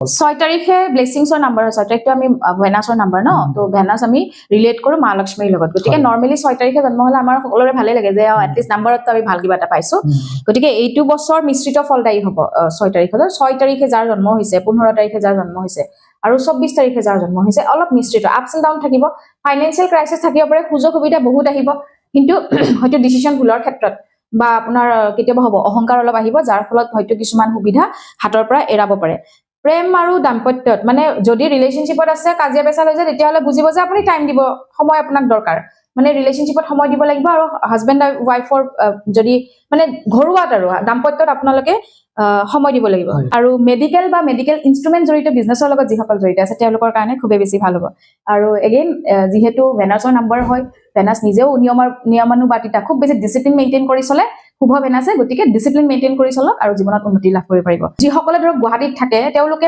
6 তাৰিখে ব্লেছিংছৰ নাম্বাৰ হয় 6 তাৰিখটো আমি ভেনাছৰ নাম্বাৰ ন তো ভেনাছ আমি ৰিলেট কৰো মা লক্ষ্মীৰ লগত গতিকে নৰমালি 6 তাৰিখে জন্ম হলে আমাৰ সকলোৰে ভালে লাগে যে এটলিষ্ট নাম্বাৰত আমি ভাল কিবা এটা পাইছো গতিকে এইটো বছৰ মিশ্ৰিত ফলদায়ী হ'ব 6 তাৰিখে 6 তাৰিখে যাৰ জন্ম হৈছে 15 তাৰিখে যাৰ জন্ম হৈছে আৰু 24 তাৰিখে যাৰ জন্ম হৈছে অলপ মিশ্ৰিত আপছ এণ্ড ডাউন থাকিব ফাইনান্সিয়েল ক্ৰাইচিছ থাকিব পাৰে সুযোগ সুবিধা বহুত আহিব কিন্তু হয়তো ডিসিশন ভুলৰ ক্ষেত্ৰত বা আপোনাৰ কেতিয়াবা হ'ব অহংকাৰ অলপ আহিব যাৰ ফলত হয়তো কিছুমান সুবিধা হাতৰ পৰা এৰাব পাৰে প্ৰেম আৰু দাম্পত্যত মানে যদি ৰিলেশনশ্বিপত আছে কাজিয়া পেচাল হৈছে তেতিয়াহলে বুজিব যে আপুনি টাইম দিব সময় আপোনাক দৰকাৰ মানে ৰিলেশনশ্বিপত সময় দিব লাগিব আৰু হাজবেণ্ড আৰু ওয়াইফৰ যদি মানে ঘৰুৱাত আৰু দাম্পত্যত আপোনালোকে সময় দিব লাগিব আৰু মেডিকেল বা মেডিকেল ইনস্ট্ৰুমেন্ট জড়িত বিজনেছৰ লগত যিসকল জড়িত আছে তেওঁলোকৰ কাৰণে খুবেই বেছি ভাল হ'ব আৰু এগেইন যেহেতু ভেনাছৰ নাম্বাৰ হয় ভেনাছ নিজেও নিয়মানুবাদিতা খুব বেছি ডিসিপ্লিন মেইনটেইন কৰি চলে শুভ ভেনাছে গতিকে ডিসিপ্লিন মেইনটেইন কৰি চলক আৰু জীৱনত উন্নতি লাভ কৰিব পাৰিব যিসকলে ধৰক গুৱাহাটীত থাকে তেওঁলোকে